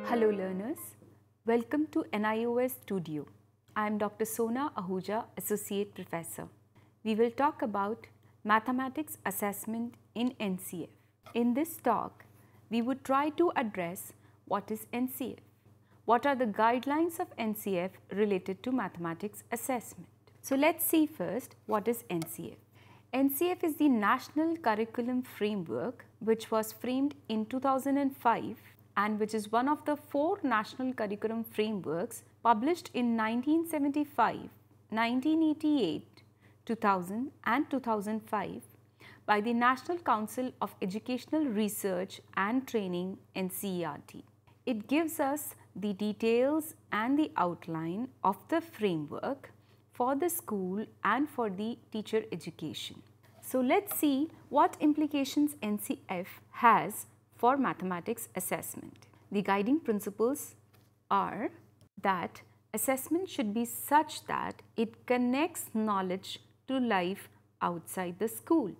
Hello learners, welcome to NIOS Studio. I am Dr. Sona Ahuja, Associate Professor. We will talk about mathematics assessment in NCF. In this talk, we would try to address what is NCF, what are the guidelines of NCF related to mathematics assessment. So let's see first what is NCF. NCF is the National Curriculum Framework which was framed in 2005 and which is one of the 4 national curriculum frameworks published in 1975, 1988, 2000 and 2005 by the National Council of Educational Research and Training NCERT. It gives us the details and the outline of the framework for the school and for the teacher education. So let's see what implications NCF has for mathematics assessment. The guiding principles are that assessment should be such that it connects knowledge to life outside the school.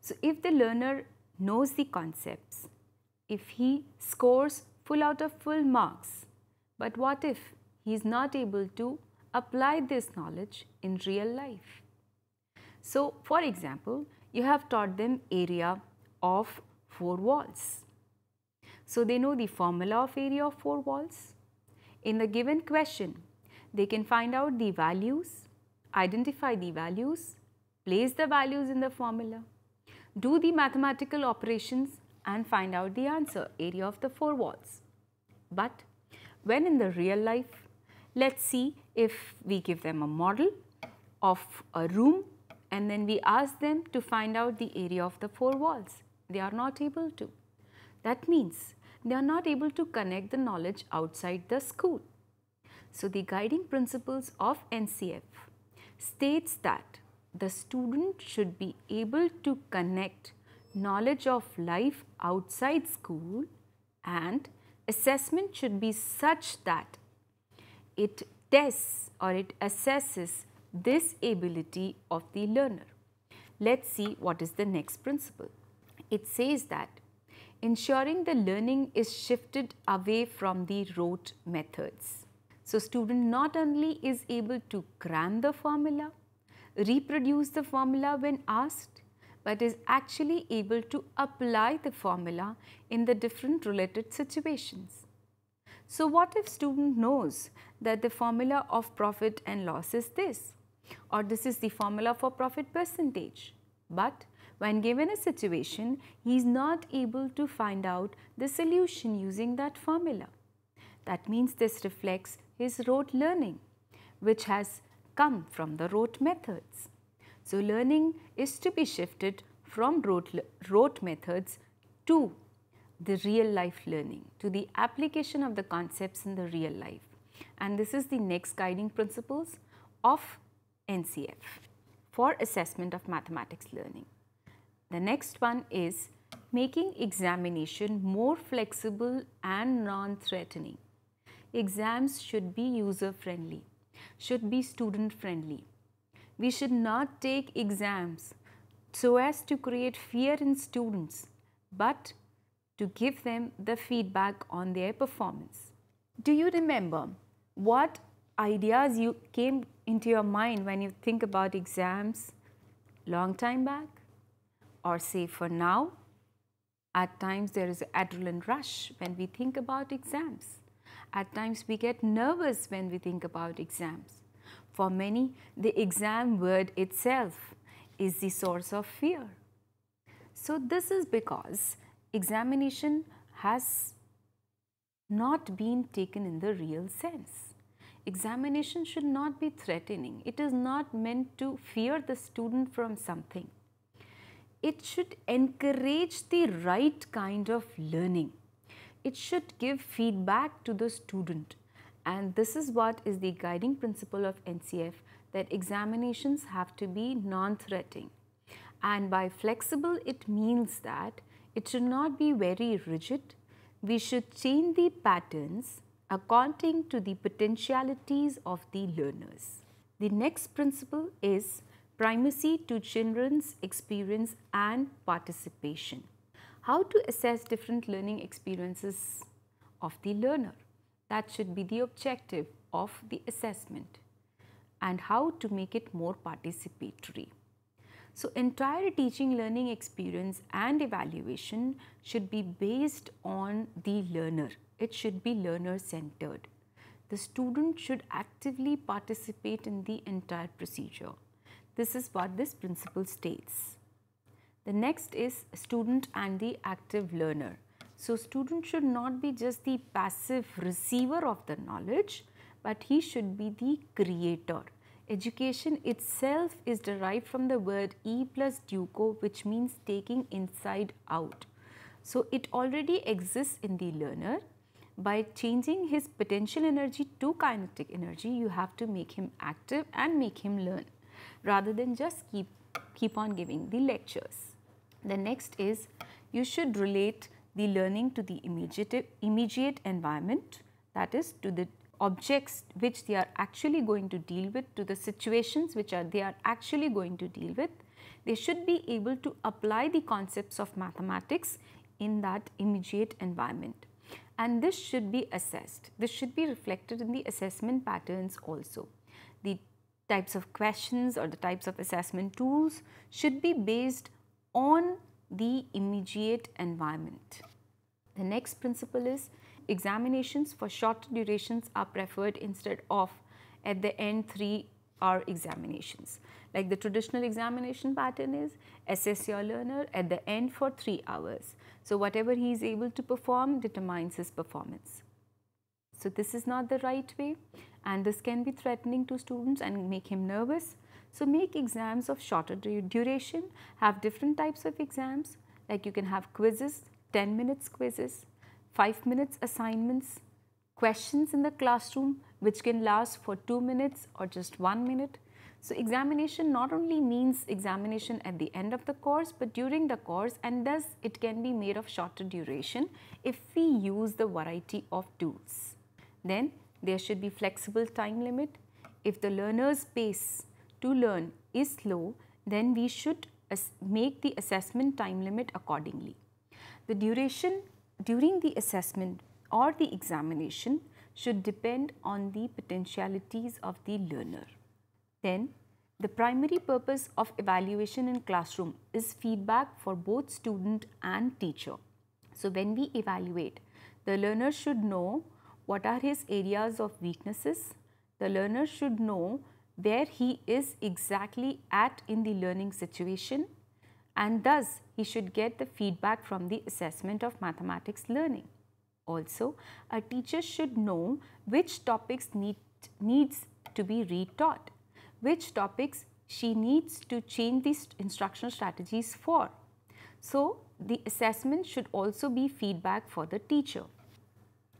So if the learner knows the concepts, if he scores full out of full marks, but what if he is not able to apply this knowledge in real life? So for example, you have taught them area of 4 walls. So they know the formula of area of 4 walls. In the given question, they can find out the values, identify the values, place the values in the formula, do the mathematical operations and find out the answer, area of the 4 walls. But when in the real life, let's see if we give them a model of a room and then we ask them to find out the area of the 4 walls. They are not able to. That means they are not able to connect the knowledge outside the school. So the guiding principles of NCF states that the student should be able to connect knowledge of life outside school and assessment should be such that it tests or it assesses this ability of the learner. Let's see what is the next principle. It says that ensuring the learning is shifted away from the rote methods. So student not only is able to cram the formula, reproduce the formula when asked, but is actually able to apply the formula in the different related situations. So what if student knows that the formula of profit and loss is this, or this is the formula for profit percentage, but when given a situation, he is not able to find out the solution using that formula. That means this reflects his rote learning, which has come from the rote methods. So learning is to be shifted from rote methods to the real life learning, to the application of the concepts in the real life. And this is the next guiding principles of NCF for assessment of mathematics learning. The next one is making examination more flexible and non-threatening. Exams should be user-friendly, should be student-friendly. We should not take exams so as to create fear in students, but to give them the feedback on their performance. Do you remember what ideas you came into your mind when you think about exams long time back? Or say for now? At times there is an adrenaline rush when we think about exams. At times we get nervous when we think about exams. For many, the exam word itself is the source of fear. So this is because examination has not been taken in the real sense. Examination should not be threatening. It is not meant to fear the student from something. It should encourage the right kind of learning. It should give feedback to the student. And this is what is the guiding principle of NCF, that examinations have to be non-threatening. And by flexible, it means that it should not be very rigid. We should change the patterns according to the potentialities of the learners. The next principle is primacy to children's experience and participation. How to assess different learning experiences of the learner. That should be the objective of the assessment, and how to make it more participatory. So entire teaching learning experience and evaluation should be based on the learner. It should be learner centered. The student should actively participate in the entire procedure. This is what this principle states. The next is student and the active learner. So student should not be just the passive receiver of the knowledge, but he should be the creator. Education itself is derived from the word e plus duco, which means taking inside out. So it already exists in the learner. By changing his potential energy to kinetic energy, you have to make him active and make him learn, rather than just keep on giving the lectures. The next is, you should relate the learning to the immediate environment, that is to the objects which they are actually going to deal with, to the situations which they are actually going to deal with. They should be able to apply the concepts of mathematics in that immediate environment, and this should be assessed. This should be reflected in the assessment patterns also. The types of questions or the types of assessment tools should be based on the immediate environment. The next principle is, examinations for shorter durations are preferred instead of at the end 3-hour examinations. Like the traditional examination pattern is, assess your learner at the end for 3 hours. So whatever he is able to perform determines his performance. So this is not the right way, and this can be threatening to students and make him nervous. So make exams of shorter duration, have different types of exams, like you can have quizzes, 10 minutes quizzes, 5 minutes assignments, questions in the classroom which can last for 2 minutes or just 1 minute. So examination not only means examination at the end of the course, but during the course, and thus it can be made of shorter duration if we use the variety of tools. Then there should be flexible time limit. If the learner's pace to learn is slow, then we should make the assessment time limit accordingly. The duration during the assessment or the examination should depend on the potentialities of the learner. Then the primary purpose of evaluation in classroom is feedback for both student and teacher. So when we evaluate, the learner should know what are his areas of weaknesses. The learner should know where he is exactly at in the learning situation, and thus he should get the feedback from the assessment of mathematics learning. Also, a teacher should know which topics needs to be retaught, which topics she needs to change the instructional strategies for. So, the assessment should also be feedback for the teacher.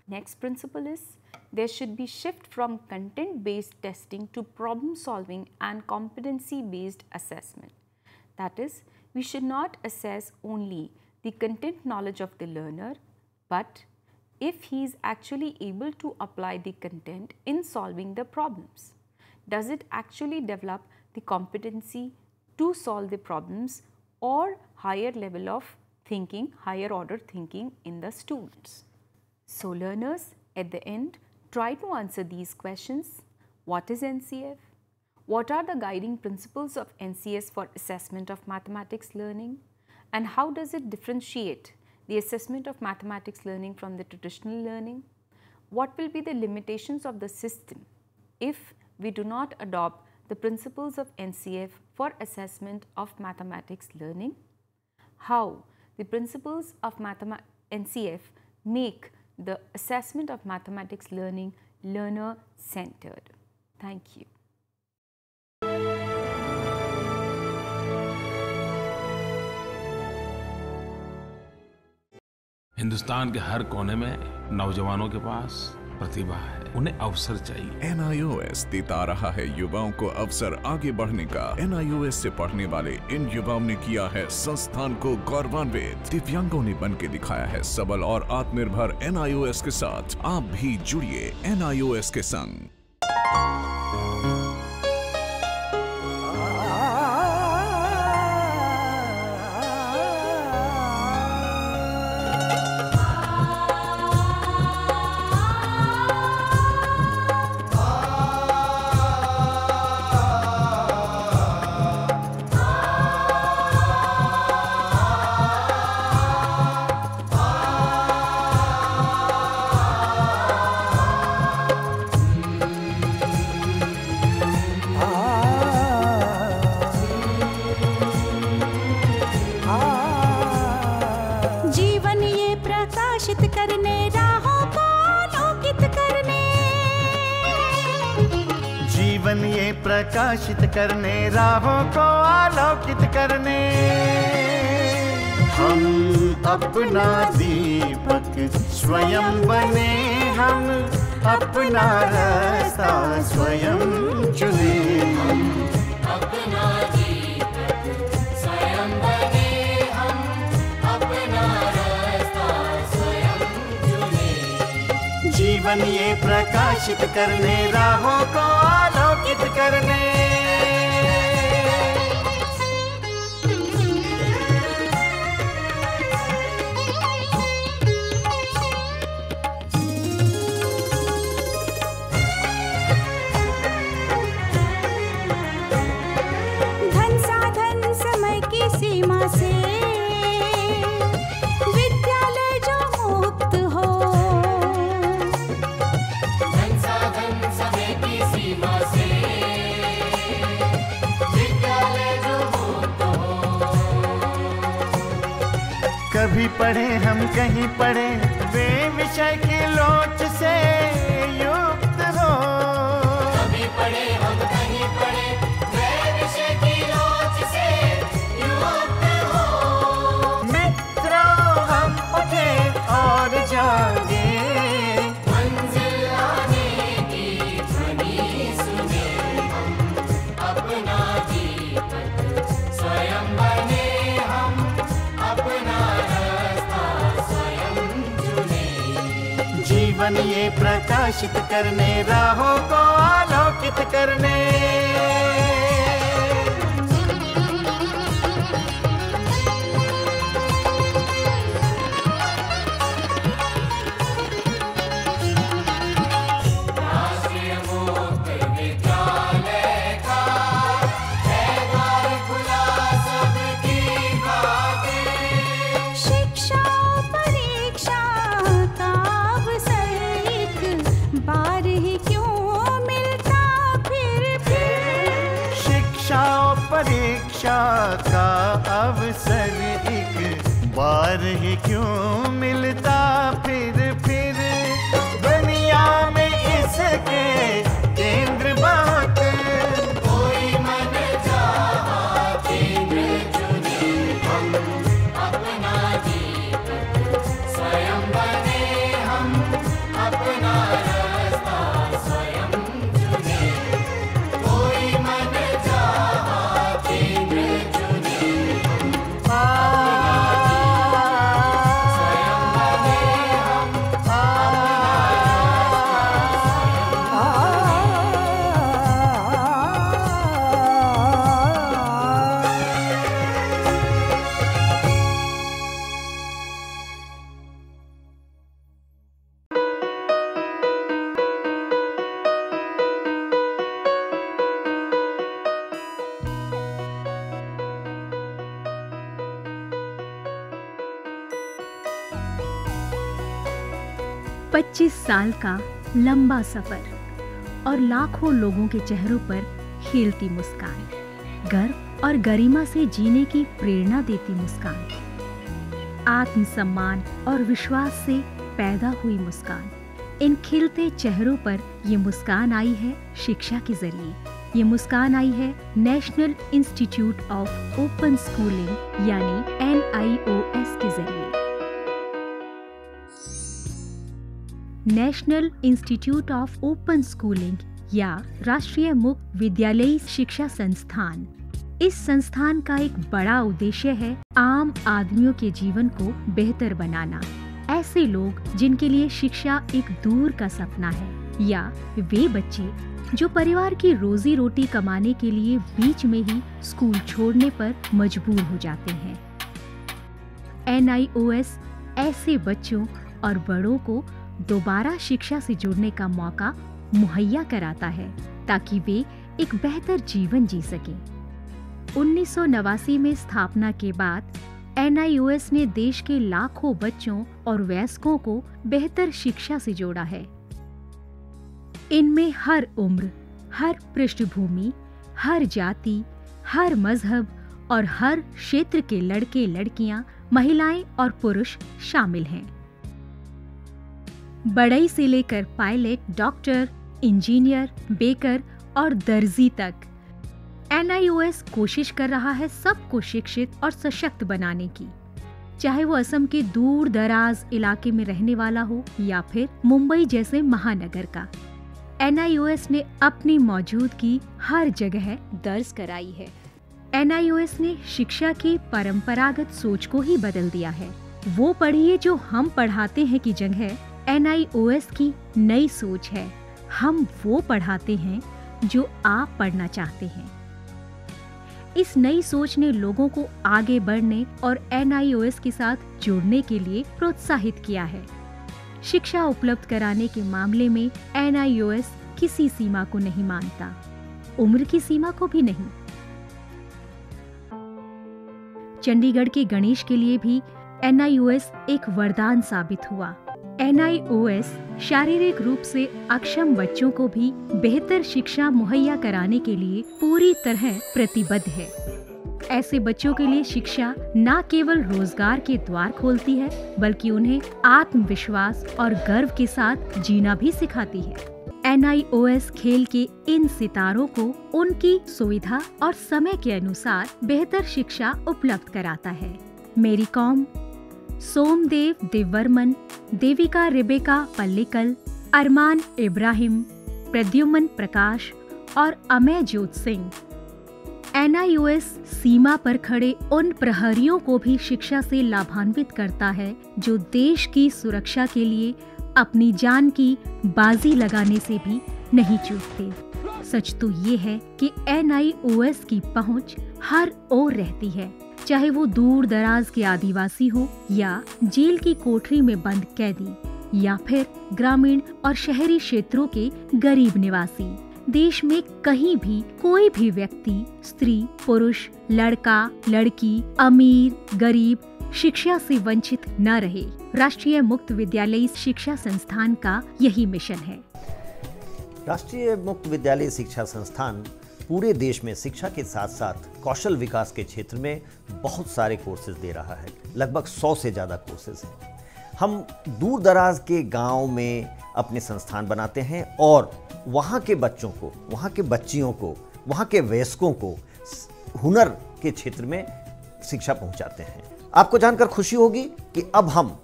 Next principle is, there should be shift from content based testing to problem solving and competency based assessment. That is, we should not assess only the content knowledge of the learner, but if he is actually able to apply the content in solving the problems. Does it actually develop the competency to solve the problems or higher level of thinking, higher order thinking in the students? So learners, at the end, try to answer these questions. What is NCF? What are the guiding principles of NCS for assessment of mathematics learning? And how does it differentiate the assessment of mathematics learning from the traditional learning? What will be the limitations of the system if we do not adopt the principles of NCF for assessment of mathematics learning? How the principles of NCF make the assessment of mathematics learning learner-centered. Thank you. Hindustan के हर कोने में नौजवानों के पास प्रतिभा है, उन्हें अवसर चाहिए। NIOS देता रहा है युवाओं को अवसर आगे बढ़ने का। NIOS से पढ़ने वाले इन युवाओं ने किया है संस्थान को गौरवान्वित। दिव्यांगों ने बन के दिखाया है सबल और आत्मनिर्भर। NIOS के साथ आप भी जुड़िए NIOS के संग। करने, राहों को आलोकित करने। जीवन ये प्रकाशित करने, राहों को आलोकित करने। हम अपना दीपक स्वयं बने, हम अपना रास्ता स्वयं चुने। हम अपना दीपक स्वयं बने, हम अपना रास्ता स्वयं चुने। जीवन ये प्रकाशित करने, राहों को आलोकित करने। सीमा से विद्यालय जो मुक्त हो, धन साधन समय की सीमा से विद्यालय जो मुक्त हो। कभी पढ़े हम कहीं पढ़े, वे विषय की लोच से युक्त हो। कभी पढ़े हम कहीं पढ़े, वे विषय की लोच से और जागे, मंजिल आने की ध्वनि सुने। हम अपना दीपक स्वयं बने, हम अपना रास्ता स्वयं चुने। जीवन ये प्रकाशित करने, राहों को आलोकित करने। परीक्षा का अवसर एक बार ही क्यों मिलता फिर दुनिया में इसके केंद्र बहुत। कोई मन चाहा केंद्र चुने, हम अपना दीपक स्वयं बने, हम अपना रास्ता स्वयं चुने। कोई मन चाहा केंद्र चुने, स्वयं बने, हम पच्चीस साल का लंबा सफर और लाखों लोगों के चेहरों पर खिलती मुस्कान, गर्व और गरिमा से जीने की प्रेरणा देती मुस्कान, आत्मसम्मान और विश्वास से पैदा हुई मुस्कान। इन खिलते चेहरों पर ये मुस्कान आई है शिक्षा के जरिए। ये मुस्कान आई है national institute of open schooling यानी NIOS के जरिए। National institute of open schooling या राष्ट्रीय मुक्त विद्यालयी शिक्षा संस्थान, इस संस्थान का एक बड़ा उद्देश्य है आम आदमियों के जीवन को बेहतर बनाना। ऐसे लोग जिनके लिए शिक्षा एक दूर का सपना है या वे बच्चे जो परिवार की रोजी रोटी कमाने के लिए बीच में ही स्कूल छोड़ने पर मजबूर हो जाते हैं। NIOS ऐसे बच्चों और बड़ों को दोबारा शिक्षा से जुड़ने का मौका मुहैया कराता है ताकि वे एक बेहतर जीवन जी सकें। 1989 में स्थापना के बाद NIOS ने देश के लाखों बच्चों और वयस्कों को बेहतर शिक्षा से जोड़ा है। इनमें हर उम्र, हर पृष्ठभूमि, हर जाति, हर मजहब और हर क्षेत्र के लड़के लड़कियां, महिलाएं और पुरुष शामिल हैं। बढ़ई से लेकर पायलट, डॉक्टर, इंजीनियर, बेकर और दर्जी तक NIOS कोशिश कर रहा है सबको शिक्षित और सशक्त बनाने की, चाहे वो असम के दूर दराज इलाके में रहने वाला हो या फिर मुंबई जैसे महानगर का। NIOS ने अपनी मौजूदगी हर जगह दर्ज कराई है। NIOS ने शिक्षा की परंपरागत सोच को ही बदल दिया है। वो पढ़िए जो हम पढ़ाते हैं की जगह NIOS की नई सोच है, हम वो पढ़ाते हैं जो आप पढ़ना चाहते हैं। इस नई सोच ने लोगों को आगे बढ़ने और NIOS के साथ जुड़ने के लिए प्रोत्साहित किया है। शिक्षा उपलब्ध कराने के मामले में NIOS किसी सीमा को नहीं मानता, उम्र की सीमा को भी नहीं। चंडीगढ़ के गणेश के लिए भी NIOS एक वरदान साबित हुआ। NIOS शारीरिक रूप से अक्षम बच्चों को भी बेहतर शिक्षा मुहैया कराने के लिए पूरी तरह प्रतिबद्ध है। ऐसे बच्चों के लिए शिक्षा न केवल रोजगार के द्वार खोलती है, बल्कि उन्हें आत्मविश्वास और गर्व के साथ जीना भी सिखाती है। NIOS खेल के इन सितारों को उनकी सुविधा और समय के अनुसार बेहतर शिक्षा उपलब्ध कराता है। मेरी कॉम, सोमदेव देववर्मन, देविका रेबेका पल्लिकल, अरमान इब्राहिम, प्रद्युमन प्रकाश और अमय जोत सिंह। NIOS सीमा पर खड़े उन प्रहरियों को भी शिक्षा से लाभान्वित करता है जो देश की सुरक्षा के लिए अपनी जान की बाजी लगाने से भी नहीं चूकते। सच तो ये है कि NIOS की पहुंच हर ओर रहती है, चाहे वो दूर दराज के आदिवासी हो या जेल की कोठरी में बंद कैदी या फिर ग्रामीण और शहरी क्षेत्रों के गरीब निवासी। देश में कहीं भी कोई भी व्यक्ति, स्त्री, पुरुष, लड़का, लड़की, अमीर, गरीब शिक्षा से वंचित न रहे। राष्ट्रीय मुक्त विद्यालयी शिक्षा संस्थान का यही मिशन है। राष्ट्रीय मुक्त विद्यालयी शिक्षा संस्थान पूरे देश में शिक्षा के साथ साथ कौशल विकास के क्षेत्र में बहुत सारे कोर्सेज दे रहा है। लगभग 100 से ज़्यादा कोर्सेज हैं। हम दूर दराज के गांव में अपने संस्थान बनाते हैं और वहाँ के बच्चों को, वहाँ के बच्चियों को, वहाँ के वयस्कों को हुनर के क्षेत्र में शिक्षा पहुँचाते हैं। आपको जानकर खुशी होगी कि अब हम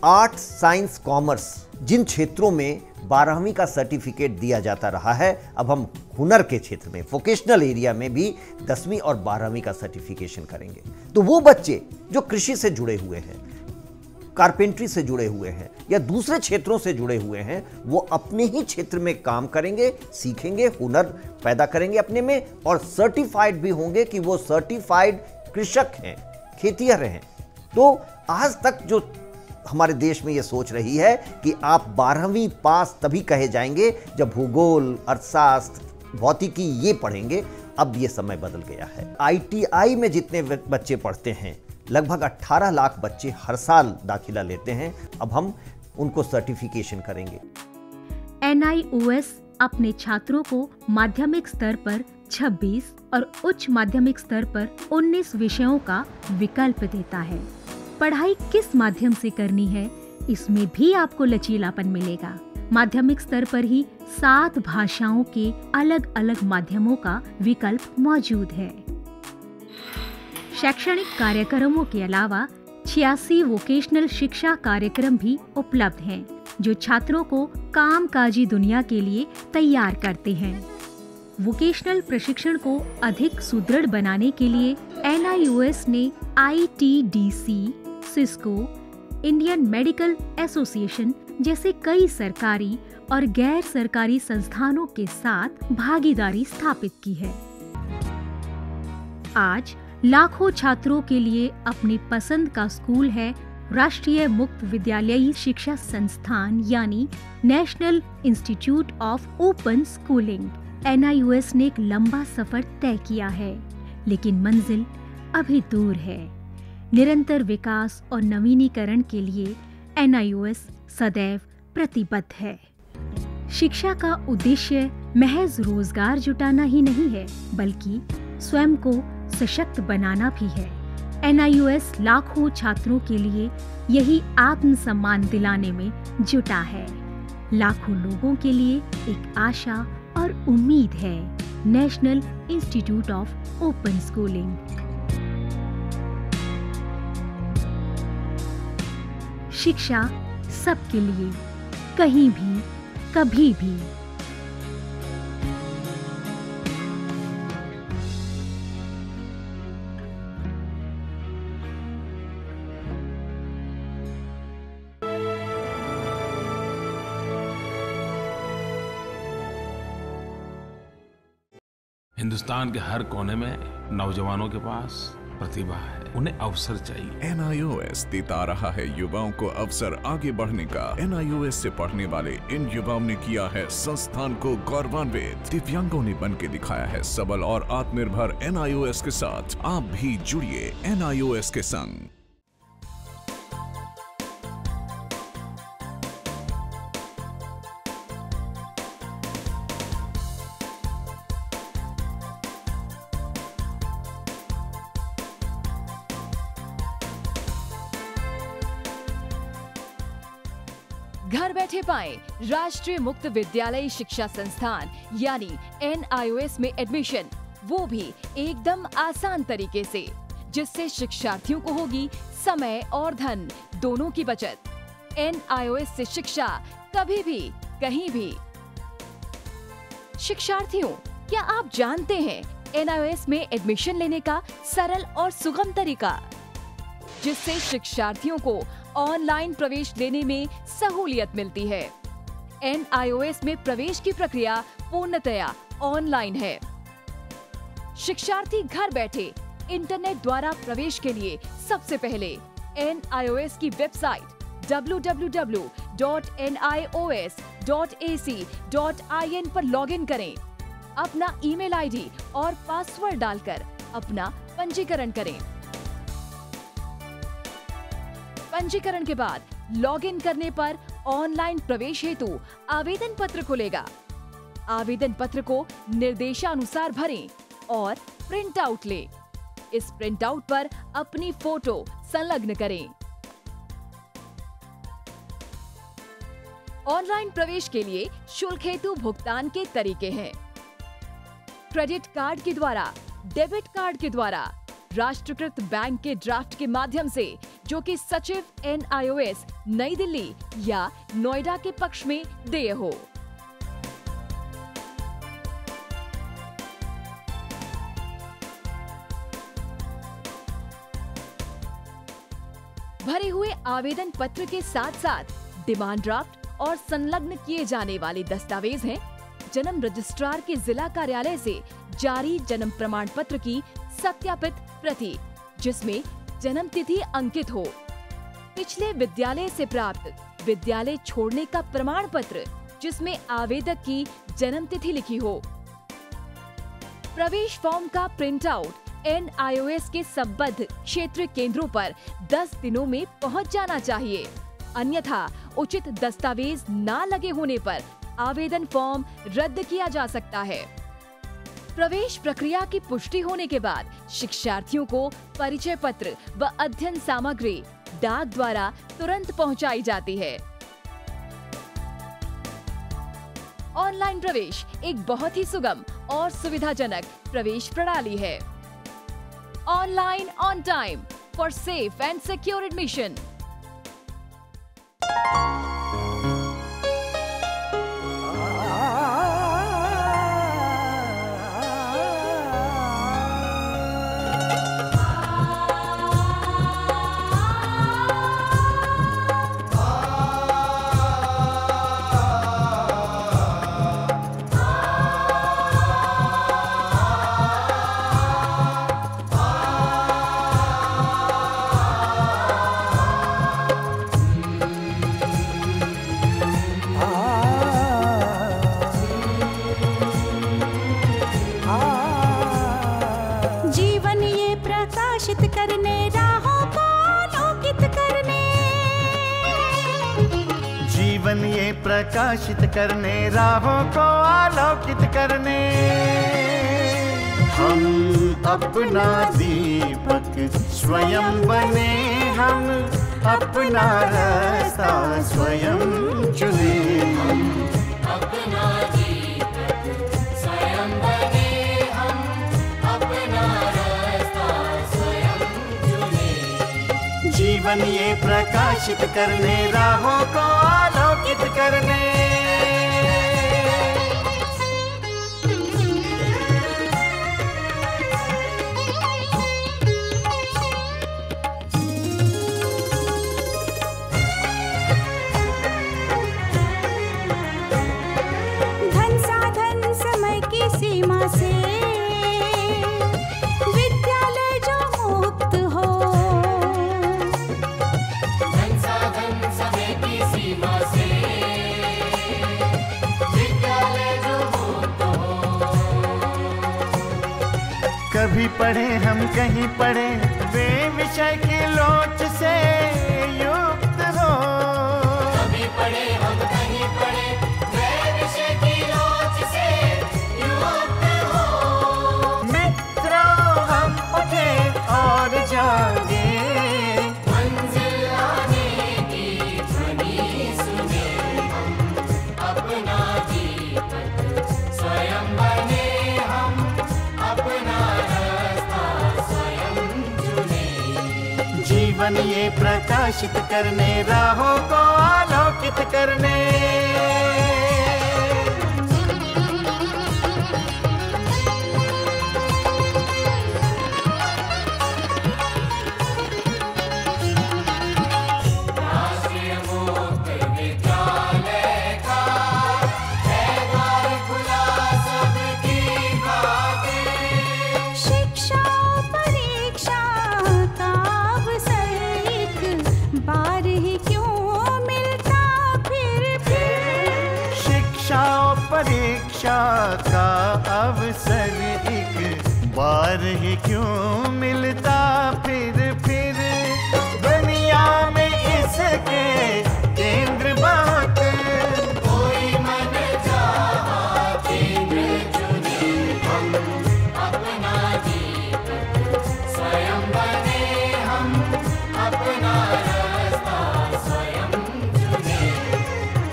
आर्ट, साइंस, कॉमर्स जिन क्षेत्रों में 12वीं का सर्टिफिकेट दिया जाता रहा है, अब हम हुनर के क्षेत्र में, वोकेशनल एरिया में भी 10वीं और 12वीं का सर्टिफिकेशन करेंगे। तो वो बच्चे जो कृषि से जुड़े हुए हैं, कारपेंट्री से जुड़े हुए हैं या दूसरे क्षेत्रों से जुड़े हुए हैं, वो अपने ही क्षेत्र में काम करेंगे, सीखेंगे, हुनर पैदा करेंगे अपने में और सर्टिफाइड भी होंगे कि वो सर्टिफाइड कृषक हैं, खेतिहर हैं। तो आज तक जो हमारे देश में ये सोच रही है कि आप 12वीं पास तभी कहे जाएंगे जब भूगोल, अर्थशास्त्र, भौतिकी ये पढ़ेंगे, अब ये समय बदल गया है। ITI में जितने बच्चे पढ़ते हैं, लगभग 18 लाख बच्चे हर साल दाखिला लेते हैं। अब हम उनको सर्टिफिकेशन करेंगे। NIOS अपने छात्रों को माध्यमिक स्तर पर 26 और उच्च माध्यमिक स्तर पर 19 विषयों का विकल्प देता है। पढ़ाई किस माध्यम से करनी है, इसमें भी आपको लचीलापन मिलेगा। माध्यमिक स्तर पर ही 7 भाषाओं के अलग अलग माध्यमों का विकल्प मौजूद है। शैक्षणिक कार्यक्रमों के अलावा 86 वोकेशनल शिक्षा कार्यक्रम भी उपलब्ध हैं, जो छात्रों को कामकाजी दुनिया के लिए तैयार करते हैं। वोकेशनल प्रशिक्षण को अधिक सुदृढ़ बनाने के लिए NIOS ने ITDC, Cisco, Indian medical association जैसे कई सरकारी और गैर सरकारी संस्थानों के साथ भागीदारी स्थापित की है। आज लाखों छात्रों के लिए अपनी पसंद का स्कूल है राष्ट्रीय मुक्त विद्यालयी शिक्षा संस्थान यानी national institute of open schooling. NIOS ने एक लंबा सफर तय किया है, लेकिन मंजिल अभी दूर है। निरंतर विकास और नवीनीकरण के लिए NIOS सदैव प्रतिबद्ध है। शिक्षा का उद्देश्य महज रोजगार जुटाना ही नहीं है, बल्कि स्वयं को सशक्त बनाना भी है। NIOS लाखों छात्रों के लिए यही आत्मसम्मान दिलाने में जुटा है। लाखों लोगों के लिए एक आशा और उम्मीद है। National institute of open schooling. शिक्षा सबके लिए, कहीं भी, कभी भी। हिंदुस्तान के हर कोने में नौजवानों के पास प्रतिभा है, उन्हें अवसर चाहिए। NIOS देता रहा है युवाओं को अवसर आगे बढ़ने का। NIOS से पढ़ने वाले इन युवाओं ने किया है संस्थान को गौरवान्वित। दिव्यांगों ने बन के दिखाया है सबल और आत्मनिर्भर। NIOS के साथ आप भी जुड़िए NIOS के संग। घर बैठे पाएं राष्ट्रीय मुक्त विद्यालय शिक्षा संस्थान यानी NIOS में एडमिशन, वो भी एकदम आसान तरीके से, जिससे शिक्षार्थियों को होगी समय और धन दोनों की बचत। NIOS से शिक्षा कभी भी, कहीं भी। शिक्षार्थियों, क्या आप जानते हैं NIOS में एडमिशन लेने का सरल और सुगम तरीका, जिससे शिक्षार्थियों को ऑनलाइन प्रवेश लेने में सहूलियत मिलती है। NIOS में प्रवेश की प्रक्रिया पूर्णतया ऑनलाइन है। शिक्षार्थी घर बैठे इंटरनेट द्वारा प्रवेश के लिए सबसे पहले NIOS की वेबसाइट www.nios.ac.in पर लॉगिन करें। अपना ईमेल आईडी और पासवर्ड डालकर अपना पंजीकरण करें। पंजीकरण के बाद लॉगिन करने पर ऑनलाइन प्रवेश हेतु आवेदन पत्र खुलेगा। आवेदन पत्र को निर्देशानुसार भरें और प्रिंट आउट लें। इस प्रिंट आउट पर अपनी फोटो संलग्न करें। ऑनलाइन प्रवेश के लिए शुल्क हेतु भुगतान के तरीके हैं: क्रेडिट कार्ड के द्वारा, डेबिट कार्ड के द्वारा, राष्ट्रीयकृत बैंक के ड्राफ्ट के माध्यम से, जो कि सचिव NIOS नई दिल्ली या नोएडा के पक्ष में देय हो। भरे हुए आवेदन पत्र के साथ साथ डिमांड ड्राफ्ट और संलग्न किए जाने वाले दस्तावेज हैं: जन्म रजिस्ट्रार के जिला कार्यालय से जारी जन्म प्रमाण पत्र की सत्यापित प्रति, जिसमें जन्म तिथि अंकित हो, पिछले विद्यालय से प्राप्त विद्यालय छोड़ने का प्रमाण पत्र, जिसमें आवेदक की जन्म तिथि लिखी हो। प्रवेश फॉर्म का प्रिंट आउट NIOS के संबद्ध क्षेत्रीय केंद्रों पर 10 दिनों में पहुंच जाना चाहिए, अन्यथा उचित दस्तावेज न लगे होने पर आवेदन फॉर्म रद्द किया जा सकता है। प्रवेश प्रक्रिया की पुष्टि होने के बाद शिक्षार्थियों को परिचय पत्र व अध्ययन सामग्री डाक द्वारा तुरंत पहुंचाई जाती है। ऑनलाइन प्रवेश एक बहुत ही सुगम और सुविधाजनक प्रवेश प्रणाली है। Online on time for safe and secure admission. प्रकाशित करने, राहों को आलोकित करने, हम अपना दीपक स्वयं बने, हम अपना रास्ता स्वयं चुने। जीवन ये प्रकाशित करने, राहों को आलोकित करने। धन साधन समय की सीमा से विद्यालय जो मुक्त हो, धन साधन समय की सीमा से विद्यालय जो मुक्त हो। कभी पढ़े हम कहीं पढ़े, वे विषय की लोच से युक्त हो। कभी पढ़े हम कहीं पढ़े, वे विषय की लोच से युक्त हो। मित्रों हम उठे और जागे, मंजिल आने की ध्वनि सुने हम, अपना जीवन स्वयं बने हम, अपना रास्ता स्वयं चुने। जीवन ये प्रकाशित करने, राहों को आलोकित करने। राष्ट्रीय मुक्त विद्यालय का है द्वार खुला सबकी खातिर। शिक्षा परीक्षा का अवसर एक बार ही क्यों मिलता फिर। शिक्षा और परीक्षा का अवसर एक बार ही क्यों मिलता फिर। दुनिया में इसके केंद्र बहुत, कोई मन चाहा केंद्र चुने हम, अपना जीवन स्वयं बने हम, अपना रास्ता स्वयं चुने।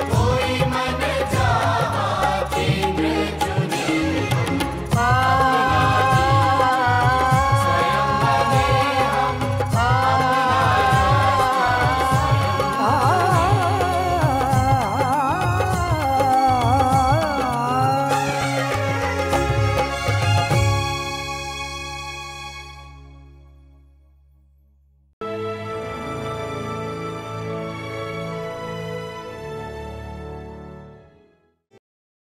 कोई मन चाहा केंद्र चुने हम, स्वयं बने हम,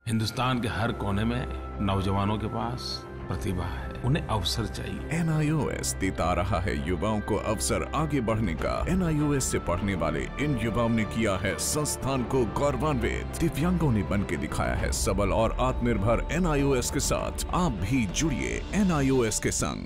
हिंदुस्तान के हर कोने में नौजवानों के पास प्रतिभा है, उन्हें अवसर चाहिए। NIOS देता रहा है युवाओं को अवसर आगे बढ़ने का। NIOS से पढ़ने वाले इन युवाओं ने किया है संस्थान को गौरवान्वित। दिव्यांगों ने बन के दिखाया है सबल और आत्मनिर्भर। NIOS के साथ आप भी जुड़िए NIOS के संग।